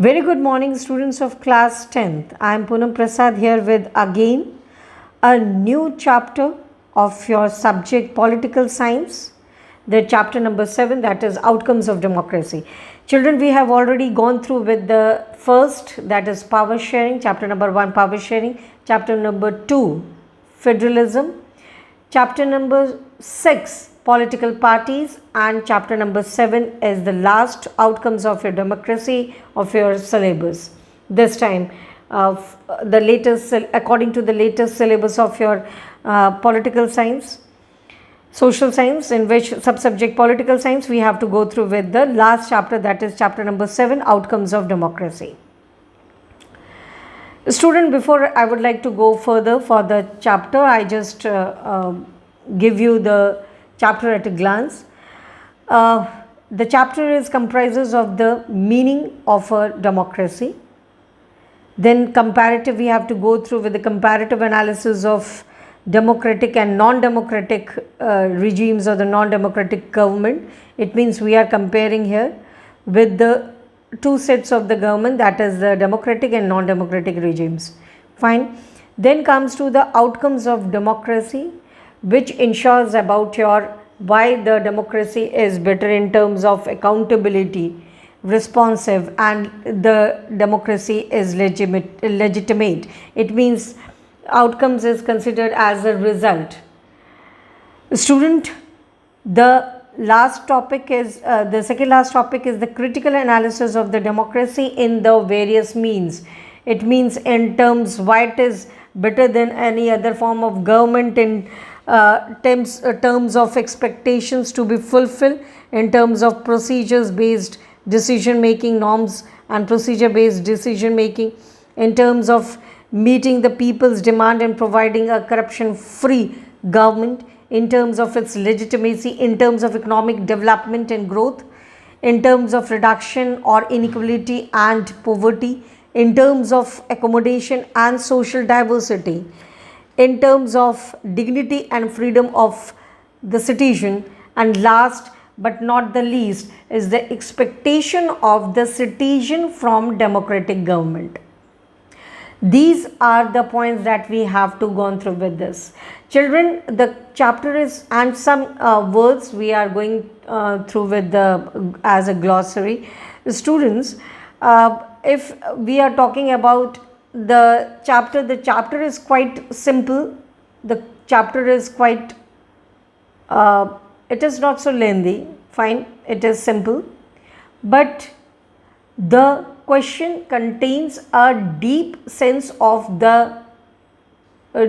Very good morning, students of class 10th. I am Poonam Prasad here with again a new chapter of your subject political science, the chapter number 7, that is outcomes of democracy. Children, we have already gone through with the first, that is power sharing, chapter number 1 power sharing, chapter number 2 federalism, chapter number 6 political parties, and chapter number 7 is the last outcomes of your democracy of your syllabus. This time the latest, according to the latest syllabus of your political science, social science, in which subsubject political science, we have to go through with the last chapter, that is chapter number 7 outcomes of democracy. Student, before I would like to go further for the chapter, I just give you the chapter at a glance. The chapter is comprises of the meaning of a democracy. Then comparative, we have to go through with the comparative analysis of democratic and non-democratic regimes or the non-democratic government. It means we are comparing here with the two sets of the government, that is the democratic and non-democratic regimes. Fine. Then comes to the outcomes of democracy, which ensures about your why the democracy is better in terms of accountability, responsive, and the democracy is legitimate. It means outcomes is considered as a result. Student, the last topic is the second last topic is the critical analysis of the democracy in the various means. It means in terms why it is better than any other form of government in terms of expectations to be fulfilled, in terms of procedures based decision making, norms and procedure based decision making, in terms of meeting the people's demand and providing a corruption free government, in terms of its legitimacy, in terms of economic development and growth, in terms of reduction or inequality and poverty, in terms of accommodation and social diversity, in terms of dignity and freedom of the citizen, and last but not the least is the expectation of the citizen from democratic government. These are the points that we have to go through with this. Children, the chapter is, and some words we are going through with the as a glossary. Students, if we are talking about the chapter is quite simple. The chapter is quite, it is not so lengthy, fine, it is simple, but the question contains a deep sense of the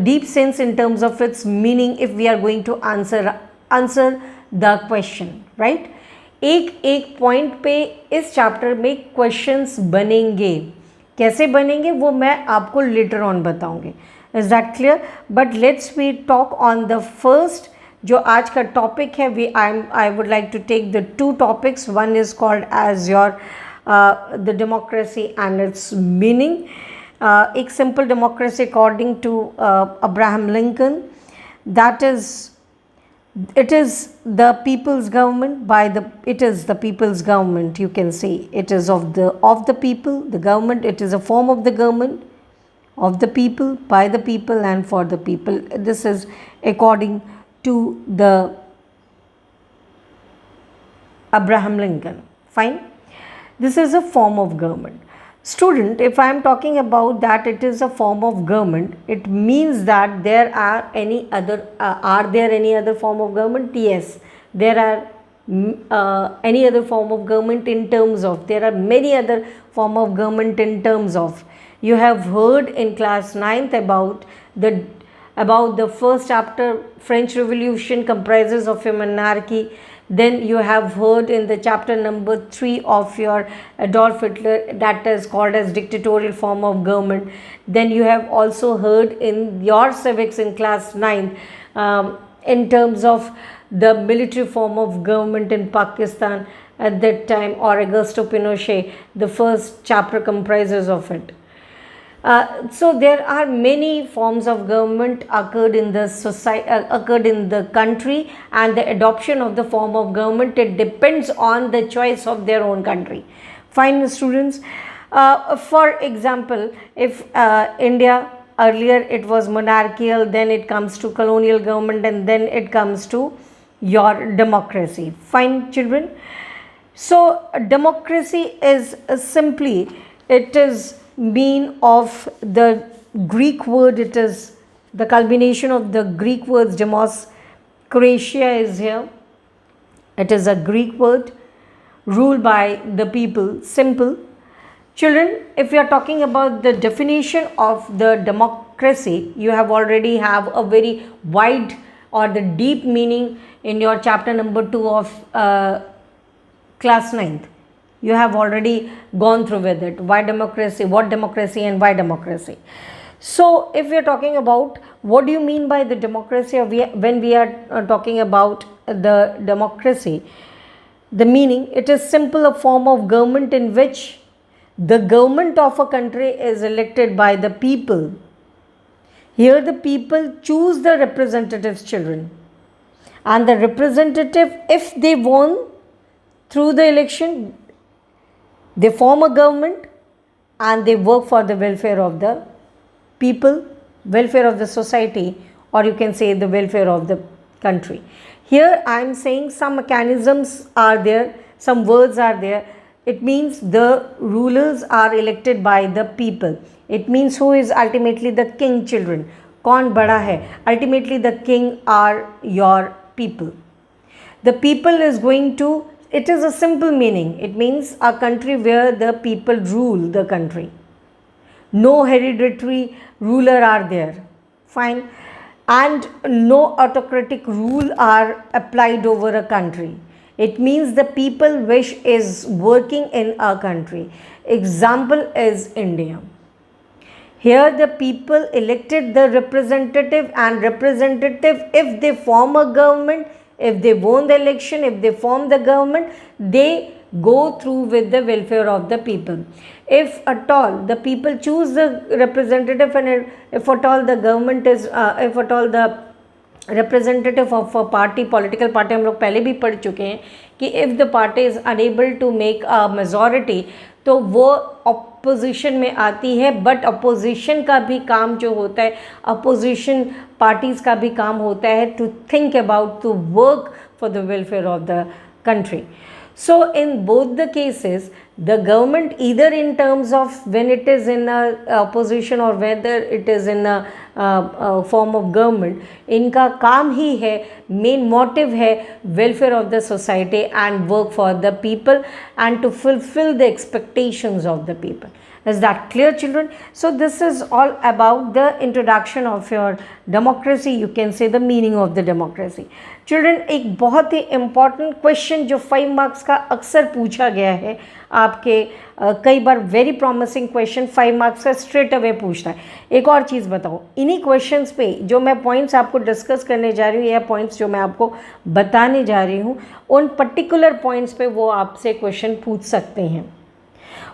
deep sense in terms of its meaning if we are going to answer the question, right. एक point पे इस chapter में questions बनेंगे, कैसे बनेंगे वो मैं आपको लेटर ऑन बताऊंगी. Is that clear? But let's we talk on the first जो आज का टॉपिक है. I would like to take the two topics. One is called as your the democracy and its meaning. एक simple democracy according to Abraham Lincoln, that is it is the people's government it is the people's government, you can say. It is of the people, the government. It is a form of the government of the people, by the people and for the people. This is according to the Abraham Lincoln. Fine. This is a form of government. Student, if I am talking about that it is a form of government, it means that there are any other form of government? Yes, there are any other form of government in terms of, there are many other form of government in terms of. You have heard in class 9th about the first chapter, French Revolution comprises of a monarchy. Then you have heard in the chapter number 3 of your Adolf Hitler, that is called as dictatorial form of government. Then you have also heard in your civics in class 9 in terms of the military form of government in Pakistan at that time, or Augusto Pinochet. The first chapter comprises of it. So there are many forms of government occurred in the society, occurred in the country, and the adoption of the form of government, it depends on the choice of their own country. Fine, students. For example, if India earlier it was monarchical, then it comes to colonial government, and then it comes to your democracy. Fine, children. So democracy is simply, it is mean of the Greek word, it is the culmination of the Greek words demos. Croatia is here. It is a Greek word, ruled by the people, simple. Children, if you are talking about the definition of the democracy, you have already have a very wide or the deep meaning in your chapter number 2 of class 9th. You have already gone through with it. Why democracy, what democracy, and why democracy. So if we are talking about what do you mean by the democracy, or when we are talking about the democracy, the meaning, it is simple a form of government in which the government of a country is elected by the people. Here the people choose the representatives, children, and the representative, if they won through the election, they form a government and they work for the welfare of the people, welfare of the society, or you can say the welfare of the country. Here I am saying some mechanisms are there, some words are there. It means the rulers are elected by the people. It means who is ultimately the king, children. कौन बड़ा है? Ultimately the king are your people. The people is going to, it is a simple meaning. It means a country where the people rule the country. No hereditary ruler are there. Fine. And no autocratic rule are applied over a country. It means the people wish is working in a country. Example is India. Here the people elected the representative, and representative, if they form a government, if they won the election, if they form the government, they go through with the welfare of the people. If at all the people choose the representative, and if at all the government is, if at all the representative of a party, political party, हम लोग पहले भी पढ़ चुके हैं कि if the party is unable to make a majority, तो वो अपोजिशन में आती है. बट अपोजिशन का भी काम जो होता है, अपोजिशन पार्टीज़ का भी काम होता है to think about, to work for the welfare of the country. So in both the cases, the government, either in terms of when it is in a opposition or whether it is in a form of government, इनका काम ही है, main motive है welfare of the society and work for the people and to fulfill the expectations of the people. Is that clear, children? So this is all about the introduction of your democracy. You can say the meaning of the democracy. Children, एक बहुत ही important question जो 5 marks का अक्सर पूछा गया है आपके, कई बार very promising question 5 marks का straight away पूछता है. एक और चीज़ बताओ, इन्हीं questions पे जो मैं points आपको discuss करने जा रही हूँ या points जो मैं आपको बताने जा रही हूँ, उन particular points पे वो आपसे question पूछ सकते हैं.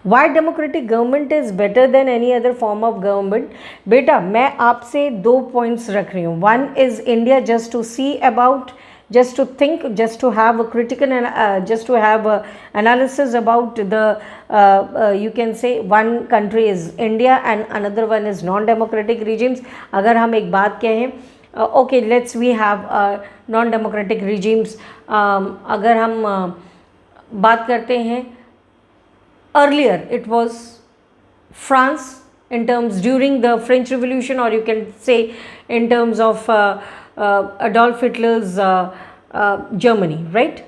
Why democratic government is better than any other form of government? बेटा मैं आपसे 2 पॉइंट्स रख रही हूँ. One is India, just to see about, just to think, just to have a critical and just to have a analysis about the you can say one country is India and another one is non-democratic regimes. अगर हम एक बात कहें, okay let's we have non-democratic regimes. अगर हम बात करते हैं, earlier it was France in terms during the French Revolution, or you can say in terms of Adolf Hitler's Germany, right?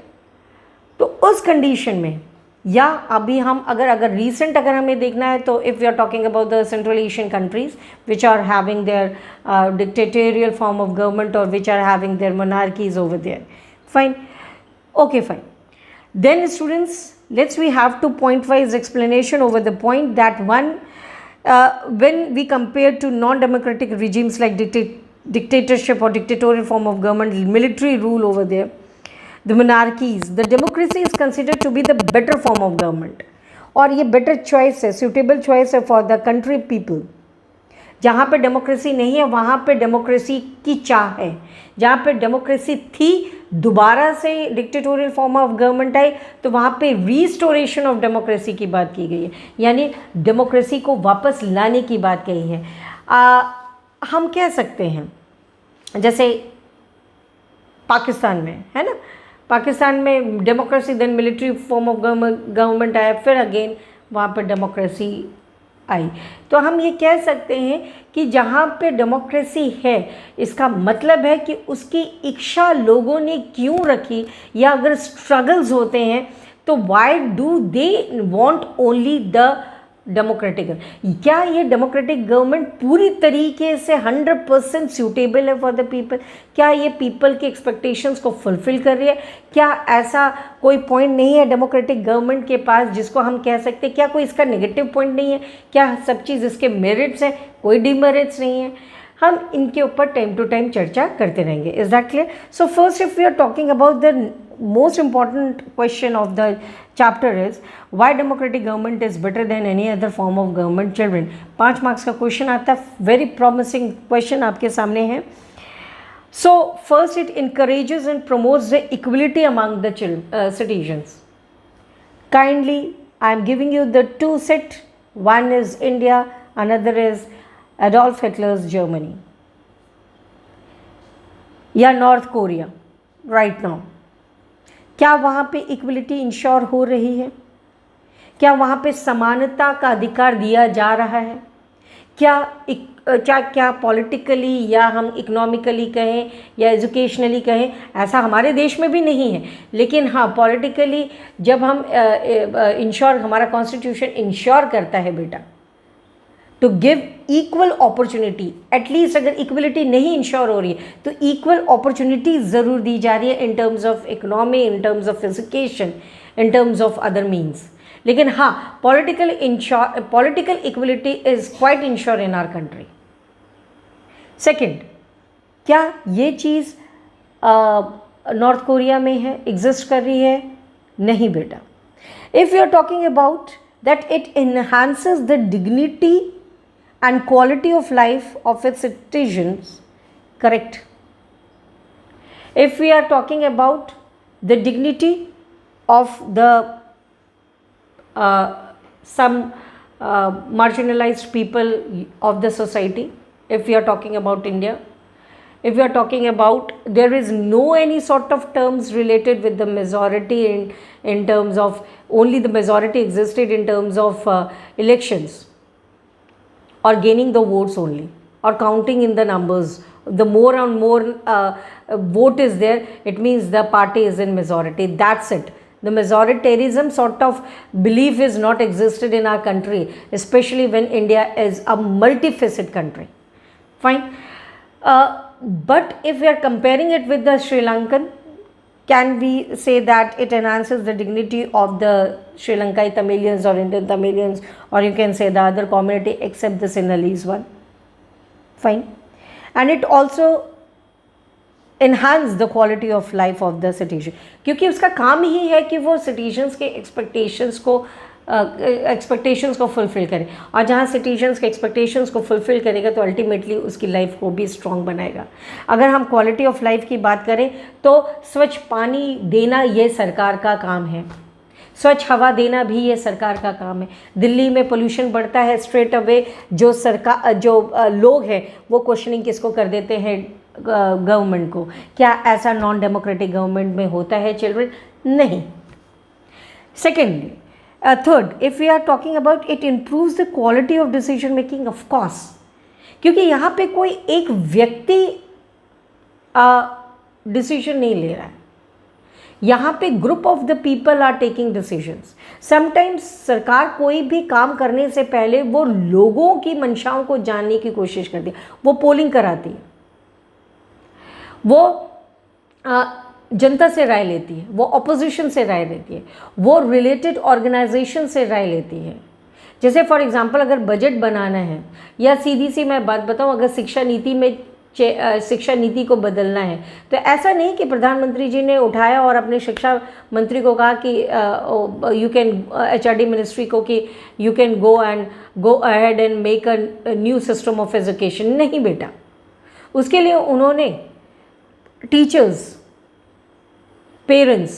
तो उस कंडीशन में, या अभी हम अगर recent अगर हमें देखना है तो if we are talking about the Central Asian countries which are having their dictatorial form of government or which are having their monarchies over there. Fine. Okay, fine. Then students, let's we have to point wise explanation over the point that one, when we compare to non-democratic regimes like dictatorship or dictatorial form of government, military rule over there, the monarchies, the democracy is considered to be the better form of government, और ये better choice है, suitable choice है for the country people. जहाँ पे democracy नहीं है वहाँ पे डेमोक्रेसी की चाह है। जहाँ पे डेमोक्रेसी थी, दोबारा से डिक्टेटोरियल फॉर्म ऑफ गवर्नमेंट आई, तो वहाँ पे रीस्टोरेशन ऑफ डेमोक्रेसी की बात की गई है, यानी डेमोक्रेसी को वापस लाने की बात कही है। हम कह सकते हैं जैसे पाकिस्तान में है ना, पाकिस्तान में democracy then military form of government आया, फिर अगेन वहाँ पे डेमोक्रेसी आई। तो हम ये कह सकते हैं कि जहाँ पे डेमोक्रेसी है इसका मतलब है कि उसकी इच्छा लोगों ने क्यों रखी, या अगर स्ट्रगल्स होते हैं तो why do they want only the democratic. क्या ये डेमोक्रेटिक गवर्नमेंट पूरी तरीके से 100% सूटेबल है फॉर द पीपल? क्या ये पीपल के एक्सपेक्टेशंस को फुलफिल कर रही है? क्या ऐसा कोई पॉइंट नहीं है डेमोक्रेटिक गवर्नमेंट के पास जिसको हम कह सकते हैं क्या कोई इसका नेगेटिव पॉइंट नहीं है? क्या सब चीज़ इसके मेरिट्स हैं, कोई डिमेरिट्स नहीं है? हम इनके ऊपर टाइम टू टाइम चर्चा करते रहेंगे। Is that clear? So first if we are talking about the most important question of the chapter is why democratic government is better than any other form of government. Children, 5 marks का question आता है, very promising question आपके सामने है। So first, it encourages and promotes the equality among the citizens. Kindly, I am giving you the 2 set. One is India, another is Adolf Hitler's Germany या north Korea right now. क्या वहाँ पे equality ensure हो रही है? क्या वहाँ पे समानता का अधिकार दिया जा रहा है? क्या पॉलिटिकली या हम इकोनॉमिकली कहें या एजुकेशनली कहें, ऐसा हमारे देश में भी नहीं है, लेकिन हाँ पॉलिटिकली जब हम इंश्योर, हमारा कॉन्स्टिट्यूशन इंश्योर करता है बेटा to give equal opportunity, at least अगर इक्वलिटी नहीं इंश्योर हो रही है तो इक्वल अपॉर्चुनिटी ज़रूर दी जा रही है in terms of economy, in terms of education, in terms of other means. लेकिन हाँ political equality is quite ensure in our country. Second, क्या ये चीज़ नॉर्थ कोरिया में है, एग्जिस्ट कर रही है? नहीं बेटा। If you are talking about that it enhances the dignity and quality of life of its citizens, correct. If we are talking about the dignity of the some marginalized people of the society, if we are talking about India, if we are talking about, there is no any sort of terms related with the majority in terms of only the majority existed in terms of elections or gaining the votes only or counting in the numbers. The more and more vote is there, it means the party is in majority. That's it. The majoritarianism sort of belief is not existed in our country, especially when India is a multifaceted country. Fine. But if we are comparing it with the Sri Lankan, can we say that it enhances the dignity of the Sri Lankai Tamilians or Indian Tamilians, or you can say the other community except the Sinhalese one? Fine. And it also enhance the quality of life of the citizen, क्योंकि उसका काम ही है कि वो citizens के expectations को fulfil करें, और जहाँ सिटीजन्स के एक्सपेक्टेशंस को फुलफ़िल करेगा तो अल्टीमेटली उसकी लाइफ को भी स्ट्रॉन्ग बनाएगा। अगर हम क्वालिटी ऑफ लाइफ की बात करें तो स्वच्छ पानी देना ये सरकार का काम है, स्वच्छ हवा देना भी ये सरकार का काम है। दिल्ली में पोल्यूशन बढ़ता है, स्ट्रेट अवे जो लोग हैं वो क्वेश्चनिंग किसको कर देते हैं? गवर्नमेंट को। क्या ऐसा नॉन डेमोक्रेटिक गवर्नमेंट में होता है चिल्ड्रन? नहीं। Secondly, third, if we are talking about it improves the quality of decision making, of course, क्योंकि यहाँ पे कोई एक व्यक्ति डिसीजन नहीं ले रहा है, यहाँ पे group of the people are taking decisions. Sometimes सरकार कोई भी काम करने से पहले वो लोगों की मंशाओं को जानने की कोशिश करती है, वो पोलिंग कराती है, वो जनता से राय लेती है, वो अपोजिशन से राय लेती है, वो रिलेटेड ऑर्गेनाइजेशन से राय लेती है। जैसे फॉर एग्जांपल अगर बजट बनाना है, या सीधी सी मैं बात बताऊं, अगर शिक्षा नीति में शिक्षा नीति को बदलना है। तो ऐसा नहीं कि प्रधानमंत्री जी ने उठाया और अपने शिक्षा मंत्री को कहा कि यू कैन HRD मिनिस्ट्री को कि you can go ahead and make a new system of education. नहीं बेटा, उसके लिए उन्होंने teachers, parents,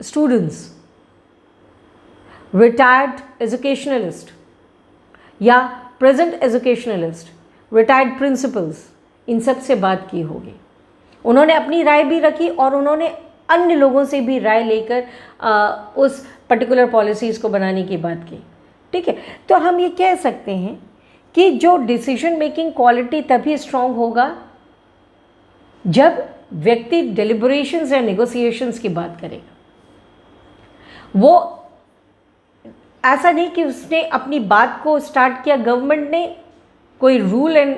students, retired educationalist या प्रेजेंट एजुकेशनलिस्ट, रिटायर्ड प्रिंसिपल्स, इन सब से बात की होगी। उन्होंने अपनी राय भी रखी और उन्होंने अन्य लोगों से भी राय लेकर उस पर्टिकुलर पॉलिसीज़ को बनाने की बात की। ठीक है, तो हम ये कह सकते हैं कि जो डिसीजन मेकिंग क्वालिटी तभी स्ट्रांग होगा जब व्यक्ति डिलिबरेशंस या नेगोशिएशंस की बात करेगा। वो ऐसा नहीं कि उसने अपनी बात को स्टार्ट किया, गवर्नमेंट ने कोई रूल एंड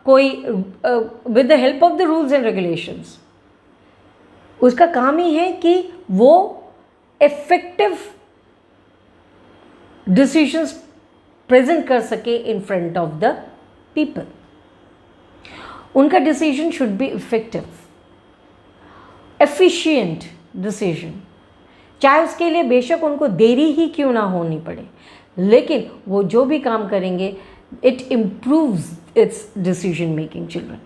कोई with the help of the rules and regulations, उसका काम ही है कि वो इफेक्टिव डिसीजंस प्रेजेंट कर सके in front of the people. उनका decision should be effective, efficient decision, चाहे उसके लिए बेशक उनको देरी ही क्यों ना होनी पड़े, लेकिन वो जो भी काम करेंगे it improves its decision making children,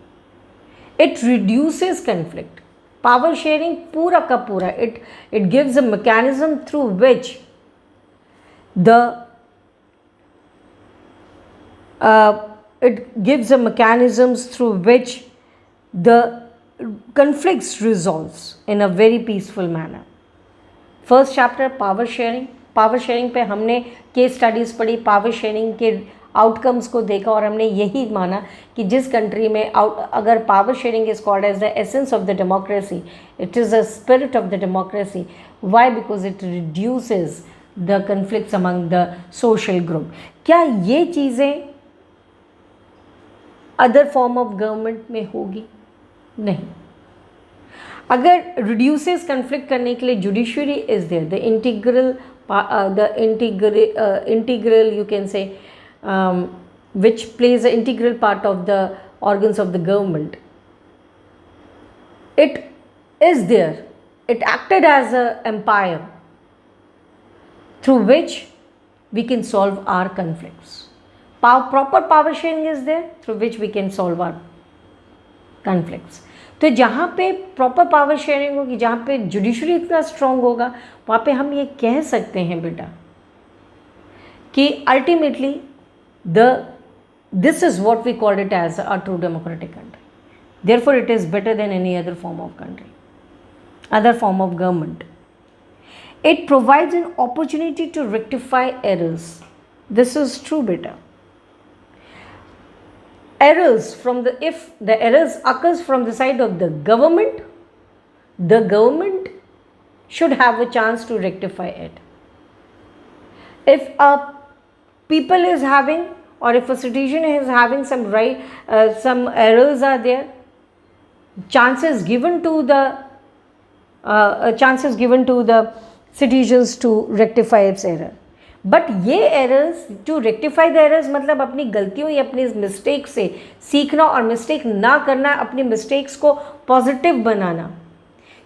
it reduces conflict, power sharing पूरा का पूरा it gives a mechanism through which the it gives a mechanisms through which the conflicts resolves in a very peaceful manner. First chapter power sharing पे हमने case studies पढ़ी, power sharing के outcomes को देखा और हमने यही माना कि जिस कंट्री में अगर power sharing is called as the essence of the democracy, it is the spirit of the democracy. Why? Because it reduces the conflicts among the social group. क्या ये चीज़ें अदर फॉर्म ऑफ गवर्नमेंट में होगी? नहीं। अगर reduces conflict करने के लिए judiciary is there, the integral you can say which plays an integral part of the organs of the government, it is there, it acted as a empire through which we can solve our conflicts. Proper power sharing is there through which we can solve our conflicts. तो जहाँ पे proper power sharing होगी, जहाँ पे judiciary इतना strong होगा, वहाँ पे हम ये कह सकते हैं बेटा कि ultimately this is what we call it as a true democratic country. Therefore it is better than any other form of country, other form of government. It provides an opportunity to rectify errors. This is true beta. If the errors occurs from the side of the government should have a chance to rectify it. If a people is having, or if a citizen is having some errors are there, chances given to the citizens to rectify its error. But ये errors, to rectify the errors मतलब अपनी गलतियों या अपनी mistake से सीखना और mistake ना करना, अपनी मिस्टेक्स को पॉजिटिव बनाना,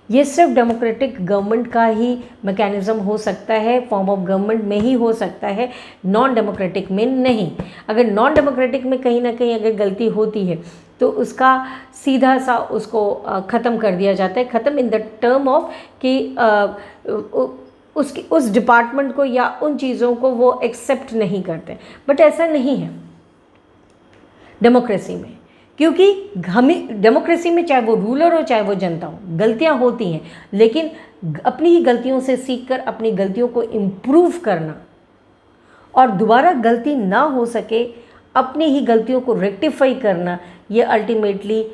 ये सिर्फ डेमोक्रेटिक गवर्नमेंट का ही मैकेनिज़्म हो सकता है, फॉर्म ऑफ गवर्नमेंट में ही हो सकता है, नॉन डेमोक्रेटिक में नहीं। अगर नॉन डेमोक्रेटिक में कहीं ना कहीं अगर गलती होती है तो उसका सीधा सा उसको ख़त्म कर दिया जाता है, ख़त्म इन द टर्म ऑफ कि उस डिपार्टमेंट को या उन चीज़ों को वो एक्सेप्ट नहीं करते। बट ऐसा नहीं है डेमोक्रेसी में, क्योंकि हमें डेमोक्रेसी में चाहे वो रूलर हो चाहे वो जनता हो, गलतियां होती हैं, लेकिन अपनी ही गलतियों से सीखकर अपनी गलतियों को इम्प्रूव करना और दोबारा गलती ना हो सके अपनी ही गलतियों को रेक्टिफाई करना, ये ultimately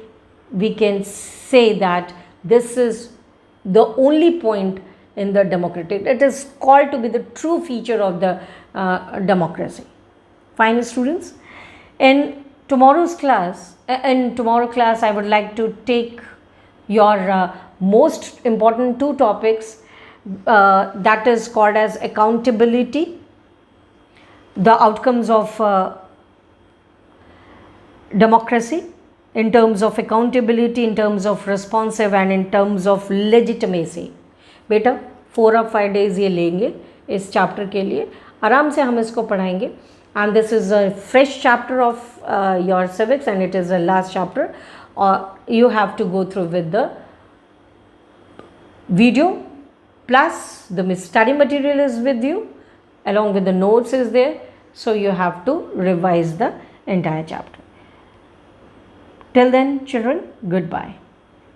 we can say that this is the only point in the democratic, it is called to be the true feature of the democracy. Fine students, in tomorrow's class I would like to take your most important two topics, that is called as accountability, the outcomes of democracy, in terms of accountability, in terms of responsive and in terms of legitimacy. बेटा 4 or 5 days ये लेंगे इस chapter के लिए, आराम से हम इसको पढ़ाएंगे. And this is a fresh chapter of your civics, and it is the last chapter. You have to go through with the video, plus the study material is with you, along with the notes is there. So you have to revise the entire chapter. Till then, children, goodbye.